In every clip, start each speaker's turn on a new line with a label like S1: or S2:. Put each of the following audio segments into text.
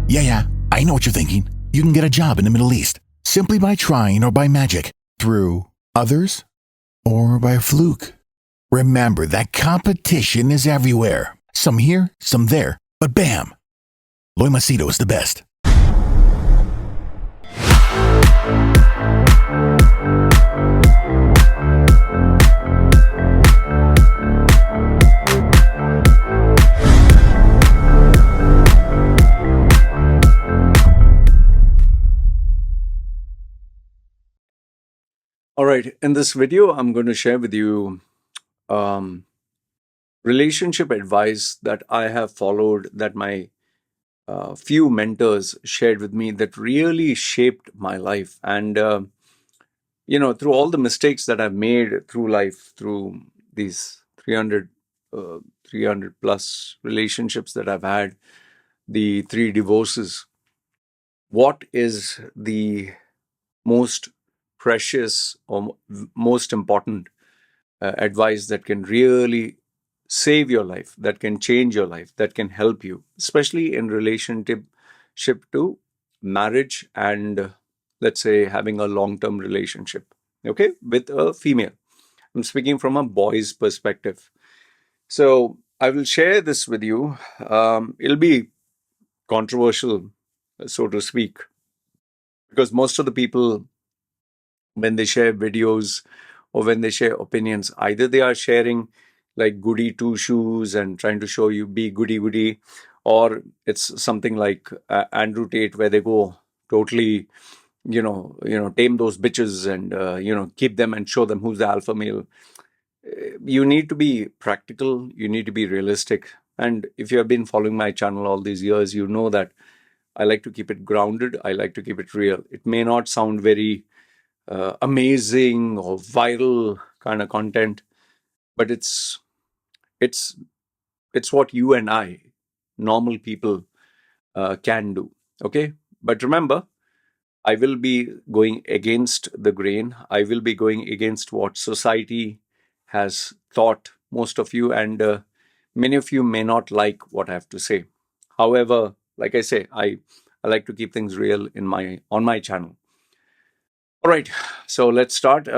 S1: Yeah, I know what you're thinking. You can get a job in the Middle East simply by trying or by magic, through others or by fluke. Remember that competition is everywhere. Some here, some there, but bam! Loy Machedo is the best.
S2: All right, in this video, I'm going to share with you relationship advice that I have followed, that my few mentors shared with me, that really shaped my life. And, through all the mistakes that I've made through life, through these 300 plus relationships that I've had, the 3 divorces, what is the most precious or most important advice that can really save your life, that can change your life, that can help you, especially in relationship to marriage and let's say having a long-term relationship, okay, with a female. I'm speaking from a boy's perspective. So I will share this with you. It'll be controversial, so to speak, because most of the people, when they share videos or when they share opinions, either they are sharing like goody two shoes and trying to show you be goody goody, or it's something like Andrew Tate, where they go totally, tame those bitches and keep them and show them who's the alpha male. You need to be practical, you need to be realistic. And if you have been following my channel all these years, you know that I like to keep it grounded, I like to keep it real. It may not sound very amazing or viral kind of content, but it's it's what you and I, normal people, can do. Okay, but remember, I will be going against the grain. I will be going against what society has thought, most of you, and many of you may not like what I have to say. However, like I say, I like to keep things real in my on my channel. All right, so let's start.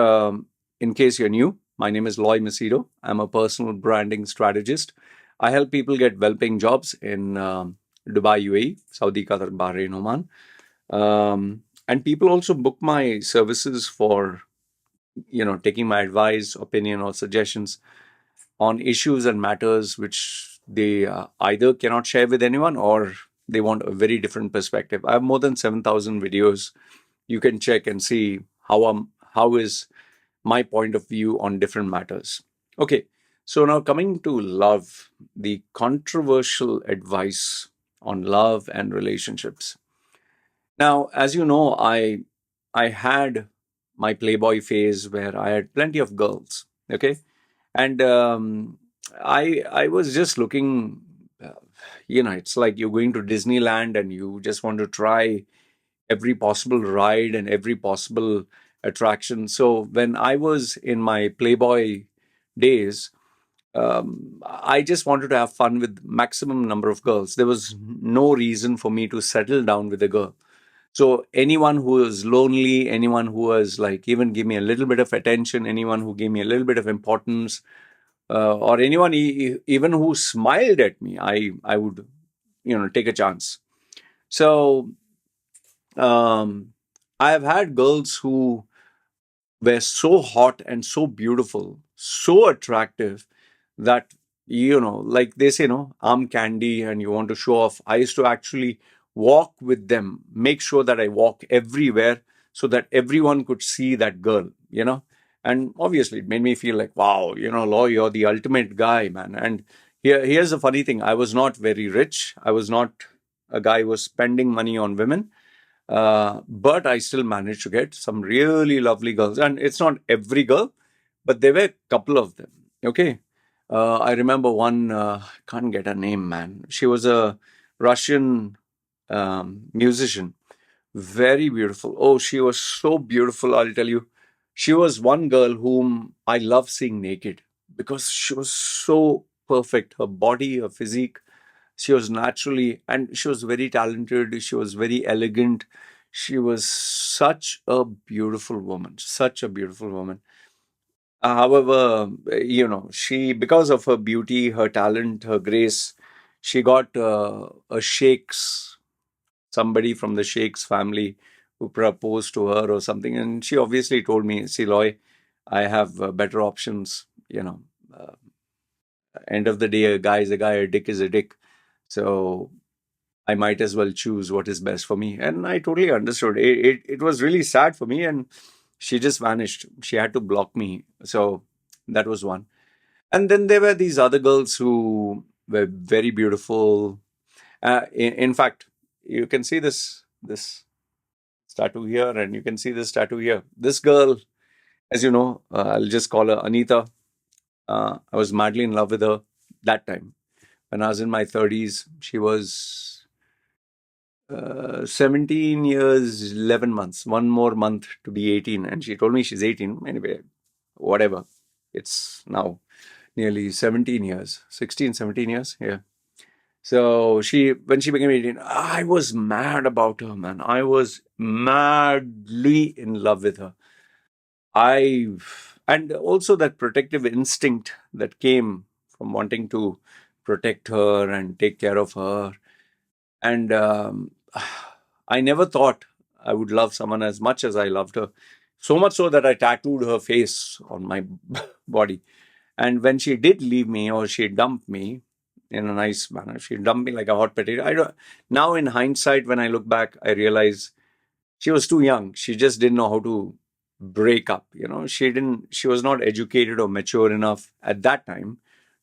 S2: In case you're new, my name is Loy Machedo. I'm a personal branding strategist. I help people get well-paying jobs in Dubai, UAE, Saudi, Qatar, Bahrain, Oman. And people also book my services for, taking my advice, opinion, or suggestions on issues and matters which they either cannot share with anyone, or they want a very different perspective. I have more than 7,000 videos. You can check and see how is my point of view on different matters. Okay, so now coming to love, the controversial advice on love and relationships. Now, as you know, I had my playboy phase where I had plenty of girls. Okay, and I was just looking. It's like you're going to Disneyland and you just want to try every possible ride and every possible attraction. So when I was in my Playboy days, I just wanted to have fun with maximum number of girls. There was no reason for me to settle down with a girl. So anyone who was lonely, anyone who was like even give me a little bit of attention, anyone who gave me a little bit of importance, or anyone even who smiled at me, I would take a chance. So I have had girls who were so hot and so beautiful, so attractive that, like they say, no, arm candy, and you want to show off. I used to actually walk with them, make sure that I walk everywhere so that everyone could see that girl. And obviously, it made me feel like, wow, Law, you're the ultimate guy, man. And here's the funny thing: I was not very rich. I was not a guy who was spending money on women. But I still managed to get some really lovely girls. And it's not every girl, but there were a couple of them. Okay. I remember one, can't get her name, man. She was a Russian musician. Very beautiful. Oh, she was so beautiful, I'll tell you. She was one girl whom I love seeing naked because she was so perfect. Her body, her physique, She was naturally, and she was very talented. She was very elegant. She was such a beautiful woman, such a beautiful woman. However, she, because of her beauty, her talent, her grace, she got a sheikh's, somebody from the sheikh's family who proposed to her or something. And she obviously told me, see, Loy, I have better options. Uh, End of the day, a guy is a guy, a dick is a dick. So I might as well choose what is best for me. And I totally understood. It was really sad for me. And she just vanished. She had to block me. So that was one. And then there were these other girls who were very beautiful. In fact, you can see this tattoo here, and you can see this tattoo here. This girl, as you know, I'll just call her Anita. I was madly in love with her that time. When I was in my 30s, she was 17 years, 11 months, one more month to be 18. And she told me she's 18. Anyway, whatever. It's now nearly 17 years, 16, 17 years. Yeah. So when she became 18, I was mad about her, man. I was madly in love with her. And also that protective instinct that came from wanting to protect her and take care of her. And I never thought I would love someone as much as I loved her. So much so that I tattooed her face on my body. And when she did leave me, or she dumped me in a nice manner, she dumped me like a hot potato. I don't. Now, in hindsight, when I look back, I realize she was too young. She just didn't know how to break up. She was not educated or mature enough at that time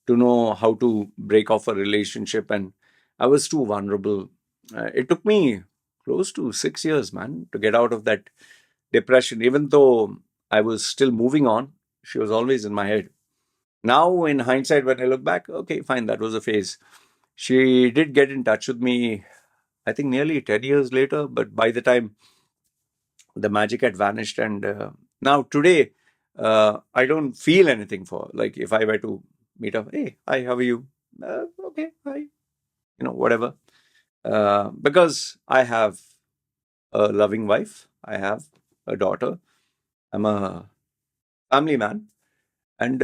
S2: to know how to break off a relationship. And I was too vulnerable. It took me close to 6 years, man, to get out of that depression. Even though I was still moving on, she was always in my head. Now, in hindsight, when I look back, okay, fine, that was a phase. She did get in touch with me, I think nearly 10 years later, but by the time the magic had vanished. And now, today, I don't feel anything for her. Like, if I were to meet her, hey, hi, how are you? Okay, hi, whatever. Because I have a loving wife, I have a daughter, I'm a family man. And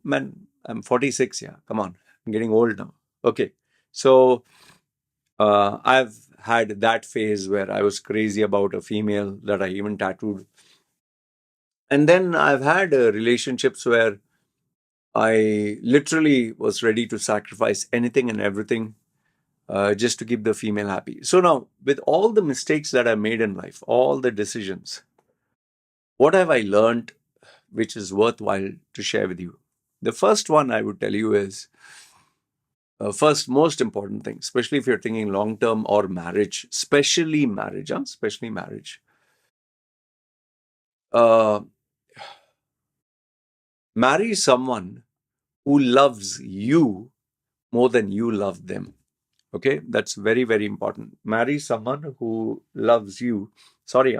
S2: man, I'm 46. Yeah, come on, I'm getting old now. Okay, so I've had that phase where I was crazy about a female that I even tattooed, and then I've had relationships where I literally was ready to sacrifice anything and everything just to keep the female happy. So now, with all the mistakes that I made in life, all the decisions, what have I learned which is worthwhile to share with you? The first one I would tell you is, first, most important thing, especially if you're thinking long term or marriage, especially marriage, especially marriage. Uh, Marry someone who loves you more than you love them. Okay, that's very, very important. Marry someone who loves you. Sorry,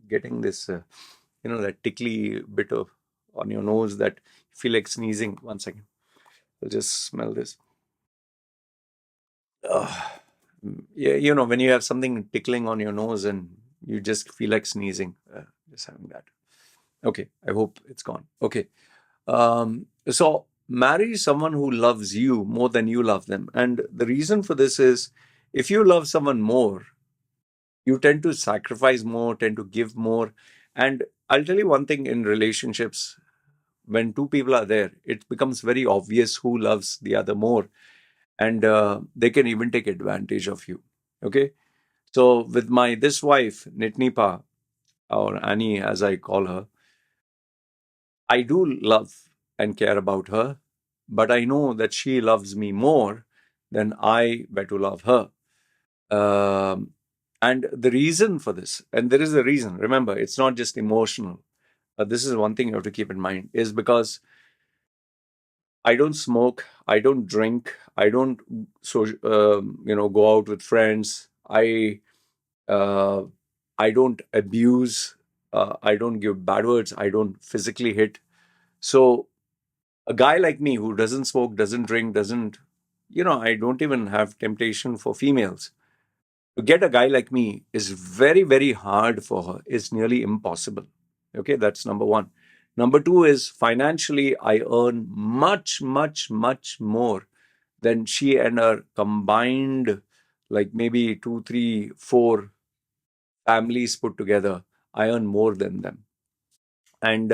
S2: getting this, that tickly bit of on your nose that you feel like sneezing. 1 second, I'll just smell this. Ugh. Yeah, when you have something tickling on your nose and you just feel like sneezing, just having that. Okay, I hope it's gone. Okay. So marry someone who loves you more than you love them. And the reason for this is, if you love someone more, you tend to sacrifice more, tend to give more. And I'll tell you one thing, in relationships, when two people are there, it becomes very obvious who loves the other more. And they can even take advantage of you. Okay. So with my this wife, Nitnipa, or Annie as I call her, I do love and care about her, but I know that she loves me more than I were to love her. Um, and the reason for this, and there is a reason, remember, it's not just emotional. This is one thing you have to keep in mind, is because I don't smoke, I don't drink, I don't go out with friends. Uh, I don't abuse. I don't give bad words. I don't physically hit. So a guy like me who doesn't smoke, doesn't drink, doesn't I don't even have temptation for females. To get a guy like me is very, very hard for her. It's nearly impossible. Okay, that's number one. Number two is financially, I earn much, much, much more than she and her combined, like maybe two, three, four families put together. I earn more than them. And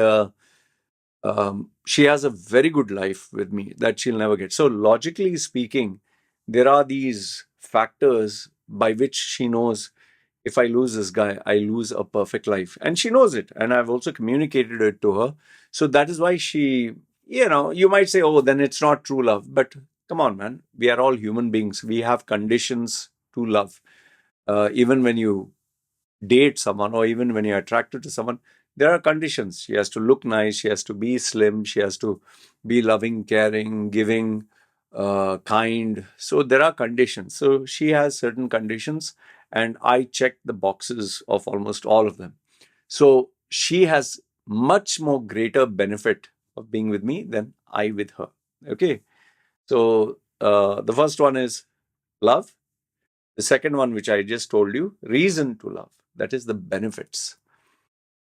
S2: she has a very good life with me that she'll never get. So, logically speaking, there are these factors by which she knows if I lose this guy, I lose a perfect life. And she knows it. And I've also communicated it to her. So that is why you might say, oh, then it's not true love. But come on, man. We are all human beings. We have conditions to love. Even when you date someone or even when you're attracted to someone, there are conditions. She has to look nice, she has to be slim, she has to be loving, caring, giving, kind. So there are conditions. So she has certain conditions, and I check the boxes of almost all of them. So she has much more greater benefit of being with me than I with her. Okay. So the first one is love. The second one, which I just told you, reason to love. That is the benefits.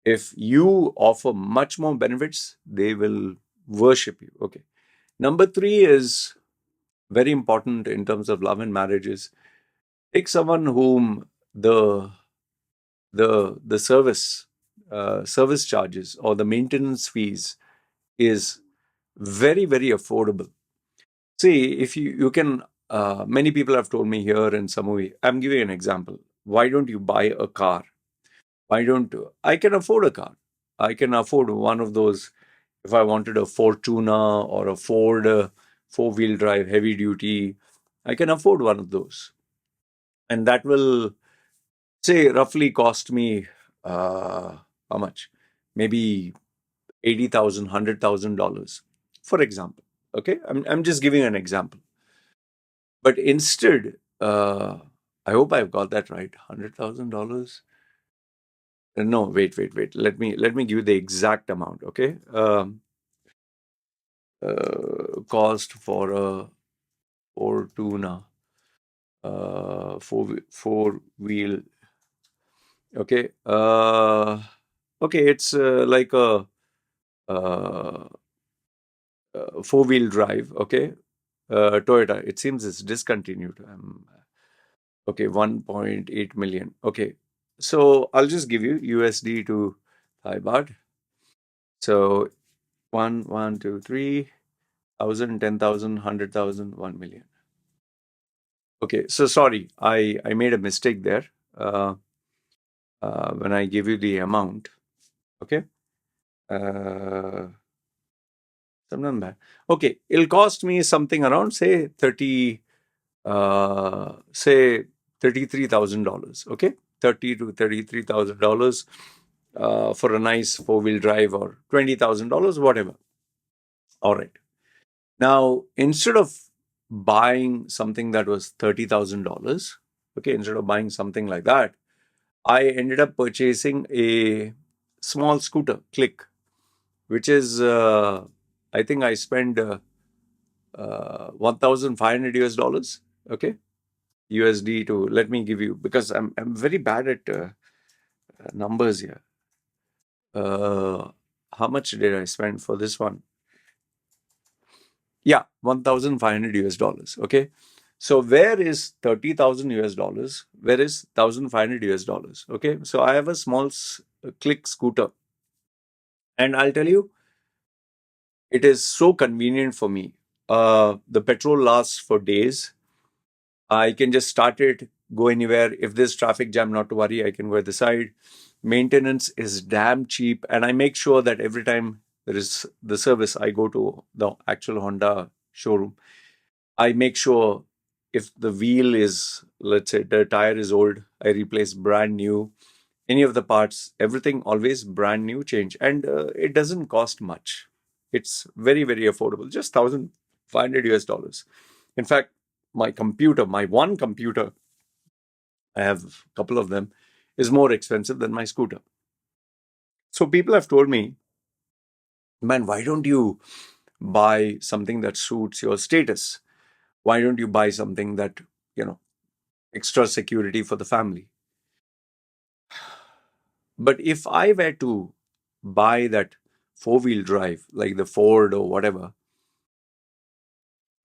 S2: If you offer much more benefits, they will worship you. Okay. Number three is very important in terms of love and marriage is take someone whom the service charges or the maintenance fees is very, very affordable. See, if you can, many people have told me here in some way, I'm giving an example. Why don't you buy a car? Why don't I can afford a car? I can afford one of those if I wanted a Fortuna or a Ford four-wheel drive heavy duty. I can afford one of those. And that will, say, roughly cost me how much? Maybe 80,000, $100,000, for example. Okay, I'm just giving an example. But instead, I hope I've got that right. $100,000. No, wait. Let me give you the exact amount. Okay, cost for a Fortuna, four wheel. Okay, okay, it's like a uh, four-wheel drive. Okay, Toyota. It seems it's discontinued. Okay, 1.8 million. Okay, so I'll just give you USD to Thai baht. So one, two, 3,000, 10,000, 100,000, 1 million. Okay, so sorry, I made a mistake there when I give you the amount. Okay, something bad. Okay, it'll cost me something around say say $33,000. Okay, $30,000 to $33,000 for a nice four-wheel drive, or $20,000, whatever. All right. Now, instead of buying something that was $30,000, okay, instead of buying something like that, I ended up purchasing a small scooter, Click, which is, I think I spent 1,500 US dollars. Okay, USD to, let me give you, because I'm very bad at numbers here. How much did I spend for this one? Yeah, 1,500 US dollars. Okay. So where is 30,000 US dollars? Where is 1,500 US dollars? Okay. So I have a small Click scooter. And I'll tell you, it is so convenient for me. The petrol lasts for days. I can just start it, go anywhere. If there's traffic jam, not to worry, I can go at the side. Maintenance is damn cheap. And I make sure that every time there is the service, I go to the actual Honda showroom. I make sure if the wheel is, let's say, the tire is old, I replace brand new. Any of the parts, everything always brand new change. And it doesn't cost much. It's very, very affordable, just 1,500 US dollars. In fact, my one computer, I have a couple of them, is more expensive than my scooter. So people have told me, man, why don't you buy something that suits your status? Why don't you buy something that, extra security for the family? But if I were to buy that four-wheel drive, like the Ford or whatever,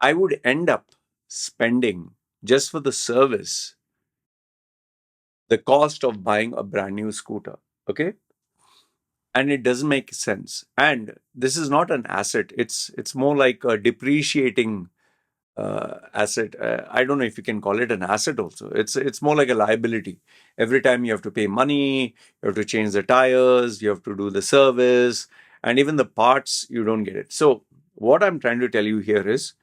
S2: I would end up spending just for the service the cost of buying a brand new scooter. Okay? And it doesn't make sense. And this is not an asset. It's more like a depreciating asset. I don't know if you can call it an asset also. It's more like a liability. Every time you have to pay money, you have to change the tires, you have to do the service, and even the parts, you don't get it. So what I'm trying to tell you here is,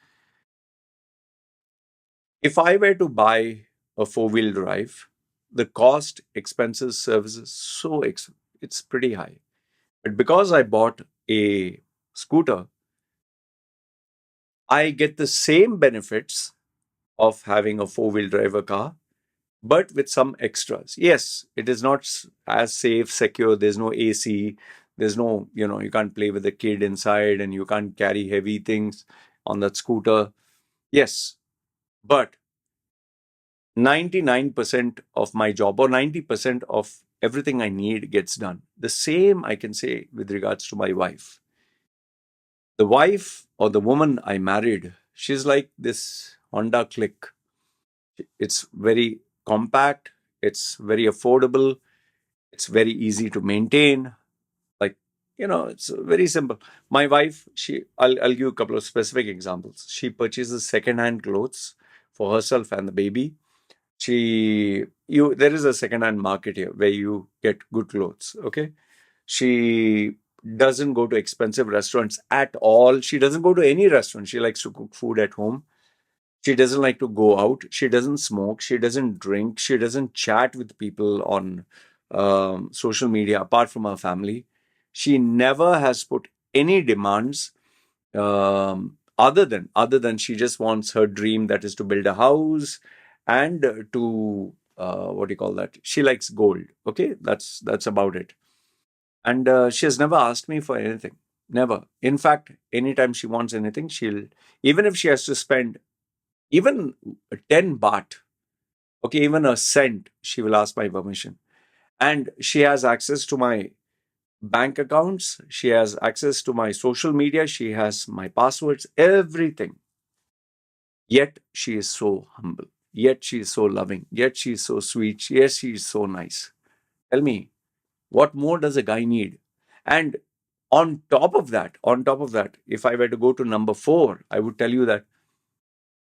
S2: if I were to buy a four-wheel drive, the cost, expenses, services, it's pretty high. But because I bought a scooter, I get the same benefits of having a four-wheel drive car, but with some extras. Yes, it is not as safe, secure. There's no AC. There's no, you can't play with the kid inside, and you can't carry heavy things on that scooter. Yes, but 99% of my job, or 90% of everything I need, gets done. The same I can say with regards to my wife. The wife, or the woman I married, she's like this Honda Click. It's very compact, it's very affordable, it's very easy to maintain. Like, it's very simple. My wife, I'll give you a couple of specific examples. She purchases second-hand clothes for herself and the baby. There is a second-hand market here where you get good clothes. Okay. She doesn't go to expensive restaurants at all. She doesn't go to any restaurant. She likes to cook food at home. She doesn't like to go out. She doesn't smoke. She doesn't drink. She doesn't chat with people on social media apart from her family. She never has put any demands, other than she just wants her dream, that is to build a house and to what do you call that? She likes gold. Okay, that's about it. And she has never asked me for anything. Never. In fact, anytime she wants anything, even if she has to spend even 10 baht, okay, even a cent, she will ask my permission. And she has access to my bank accounts. She has access to my social media. She has my passwords, everything. Yet she is so humble. Yet she is so loving. Yet she is so sweet. Yes, she is so nice. Tell me, what more does a guy need? And on top of that, if I were to go to number 4, I would tell you that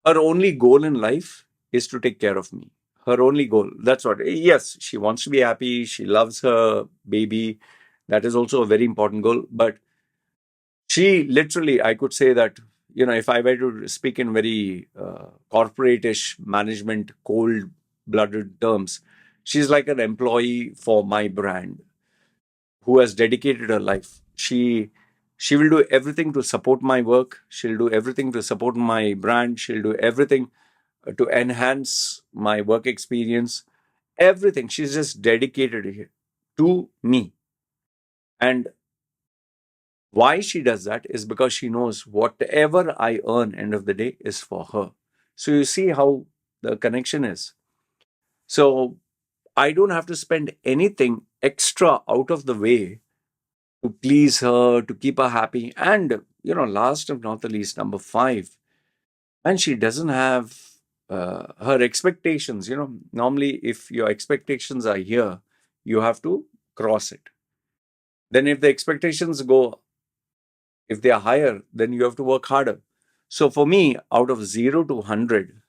S2: her only goal in life is to take care of me. Her only goal. That's what. Yes, she wants to be happy. She loves her baby. That is also a very important goal. But she literally, I could say that, if I were to speak in very corporate-ish, management, cold-blooded terms, she's like an employee for my brand who has dedicated her life. She will do everything to support my work. She'll do everything to support my brand. She'll do everything to enhance my work experience. Everything. She's just dedicated to me. And why she does that is because she knows whatever I earn end of the day is for her. So you see how the connection is. So I don't have to spend anything extra out of the way to please her, to keep her happy. And, last but not the least, number 5, and she doesn't have her expectations. Normally, if your expectations are here, you have to cross it. Then if the expectations if they are higher, then you have to work harder. So for me, out of 0 to 100,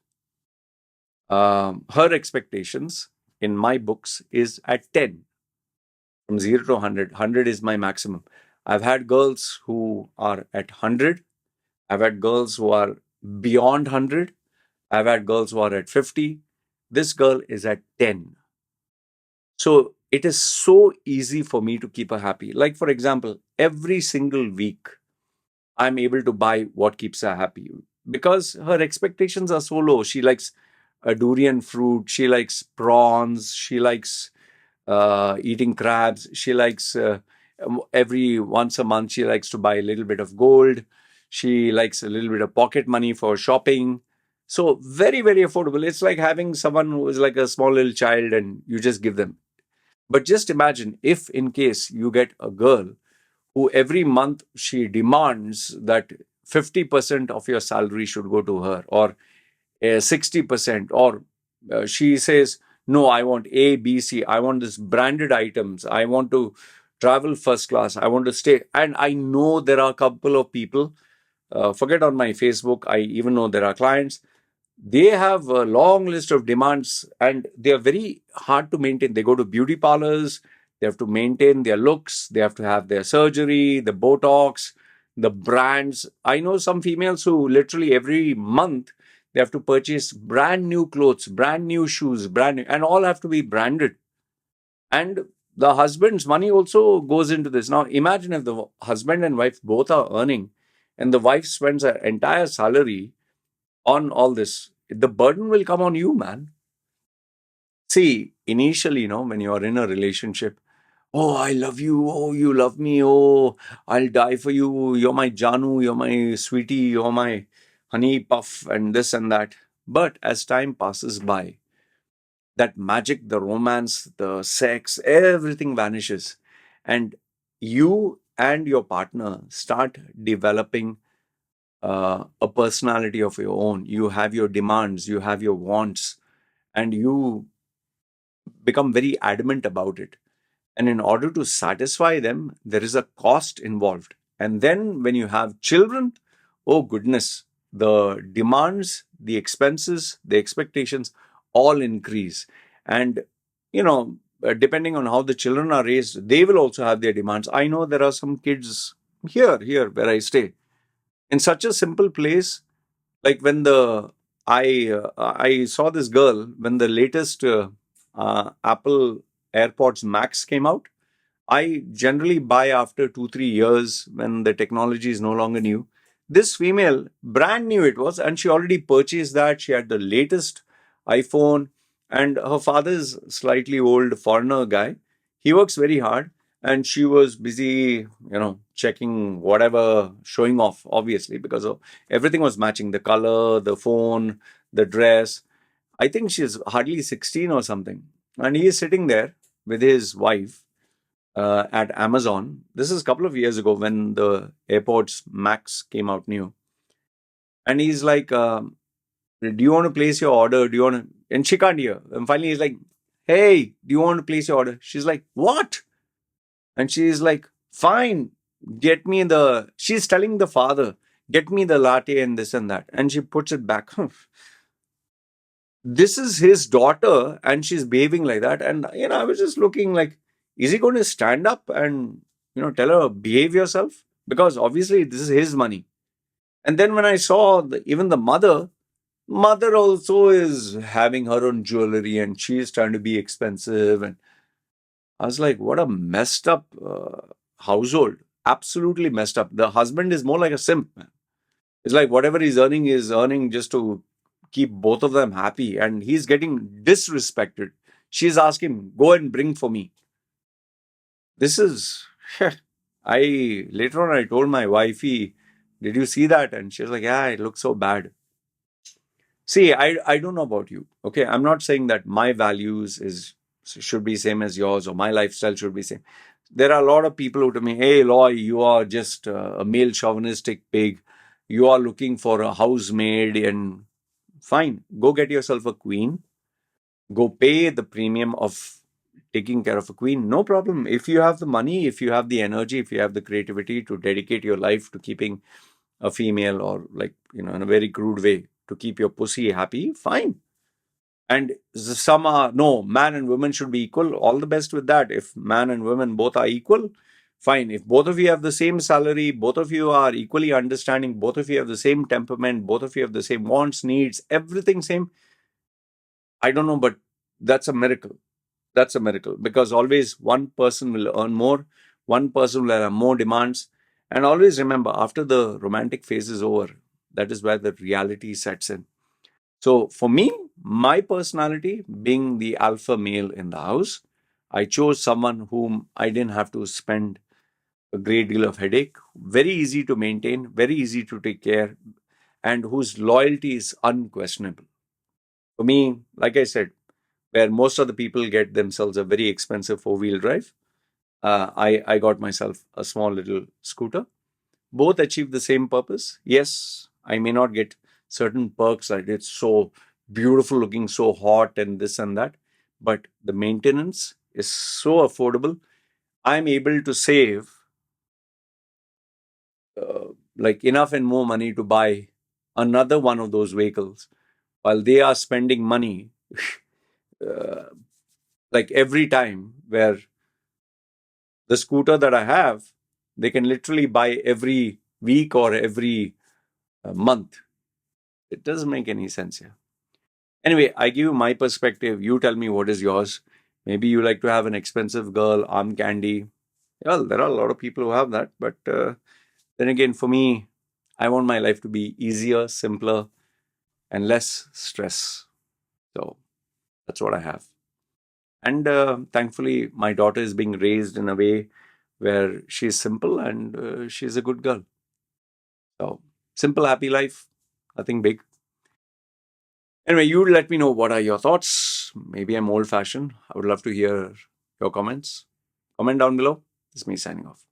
S2: her expectations in my books is at 10. From 0 to 100, 100 is my maximum. I've had girls who are at 100. I've had girls who are beyond 100. I've had girls who are at 50. This girl is at 10. So it is so easy for me to keep her happy. Like, for example, every single week, I'm able to buy what keeps her happy because her expectations are so low. She likes a durian fruit. She likes prawns. She likes eating crabs. She likes every once a month, she likes to buy a little bit of gold. She likes a little bit of pocket money for shopping. So very, very affordable. It's like having someone who is like a small little child and you just give them. But just imagine if, in case you get a girl who every month she demands that 50% of your salary should go to her, or 60%, or she says, no, I want A, B, C, I want this branded items, I want to travel first class, I want to stay. And I know there are a couple of people, forget on my Facebook, I even know there are clients, they have a long list of demands and they are very hard to maintain. They go to beauty parlors, they have to maintain their looks, they have to have their surgery, the Botox, the brands. I know some females who literally every month they have to purchase brand new clothes, brand new shoes, brand new, and all have to be branded. And the husband's money also goes into this. Now, imagine if the husband and wife both are earning and the wife spends her entire salary on all this. The burden will come on you, man. See, initially, when you're in a relationship, oh, I love you. Oh, you love me. Oh, I'll die for you. You're my Janu. You're my sweetie. You're my honey puff, and this and that. But as time passes by, that magic, the romance, the sex, everything vanishes. And you and your partner start developing a personality of your own. You have your demands, you have your wants, and you become very adamant about it. And in order to satisfy them, there is a cost involved. And then when you have children, oh goodness, the demands, the expenses, the expectations all increase. And, depending on how the children are raised, they will also have their demands. I know there are some kids here where I stay, in such a simple place, like when the I saw this girl when the latest Apple AirPods Max came out. I generally buy after 2-3 years when the technology is no longer new. This female, brand new it was, and she already purchased that. She had the latest iPhone, and her father is slightly old foreigner guy. He works very hard, and she was busy, checking whatever, showing off, obviously, because of everything was matching the color, the phone, the dress. I think she's hardly 16 or something. And he is sitting there with his wife at Amazon. This is a couple of years ago when the AirPods Max came out new. And he's like, do you want to place your order? Do you want to? And she can't hear. And finally, he's like, hey, do you want to place your order? She's like, what? And she's like, fine, get me the. She's telling the father, get me the latte and this and that. And she puts it back. This is his daughter, and she's behaving like that. And, I was just looking like, is he going to stand up and, tell her, behave yourself? Because obviously, this is his money. And then when I saw even the mother also is having her own jewelry and she's trying to be expensive. And I was like, what a messed up household. Absolutely messed up. The husband is more like a simp. It's like whatever he's earning is earning just to keep both of them happy. And he's getting disrespected. She's asking, go and bring for me. This is, later on I told my wifey, did you see that? And she was like, yeah, it looks so bad. See, I don't know about you. Okay. I'm not saying that my values should be same as yours or my lifestyle should be same. There are a lot of people who tell me, hey, Loy, you are just a male chauvinistic pig. You are looking for a housemaid, and fine, go get yourself a queen. Go pay the premium of taking care of a queen. No problem. If you have the money, if you have the energy, if you have the creativity to dedicate your life to keeping a female, or like, in a very crude way, to keep your pussy happy, fine. And some are, no, man and woman should be equal. All the best with that. If man and woman both are equal, fine. If both of you have the same salary, both of you are equally understanding, both of you have the same temperament, both of you have the same wants, needs, everything same, I don't know, but that's a miracle. That's a miracle, because always one person will earn more, one person will have more demands. And always remember, after the romantic phase is over, that is where the reality sets in. So for me, my personality, being the alpha male in the house, I chose someone whom I didn't have to spend a great deal of headache, very easy to maintain, very easy to take care. and whose loyalty is unquestionable. For me, like I said, where most of the people get themselves a very expensive four-wheel drive, I got myself a small little scooter. Both achieve the same purpose. Yes, I may not get certain perks like it's so beautiful looking, so hot, and this and that, but the maintenance is so affordable. I'm able to save like enough and more money to buy another one of those vehicles while they are spending money uh, like every time, where the scooter that I have, they can literally buy every week or every month. It doesn't make any sense here. Anyway, I give you my perspective. You tell me what is yours. Maybe you like to have an expensive girl, arm candy. Well, there are a lot of people who have that. But then again, for me, I want my life to be easier, simpler, and less stress. So that's what I have. And thankfully, my daughter is being raised in a way where she's simple and she's a good girl. So simple, happy life, nothing big. Anyway, you let me know what are your thoughts. Maybe I'm old fashioned. I would love to hear your comments. Comment down below. This is me signing off.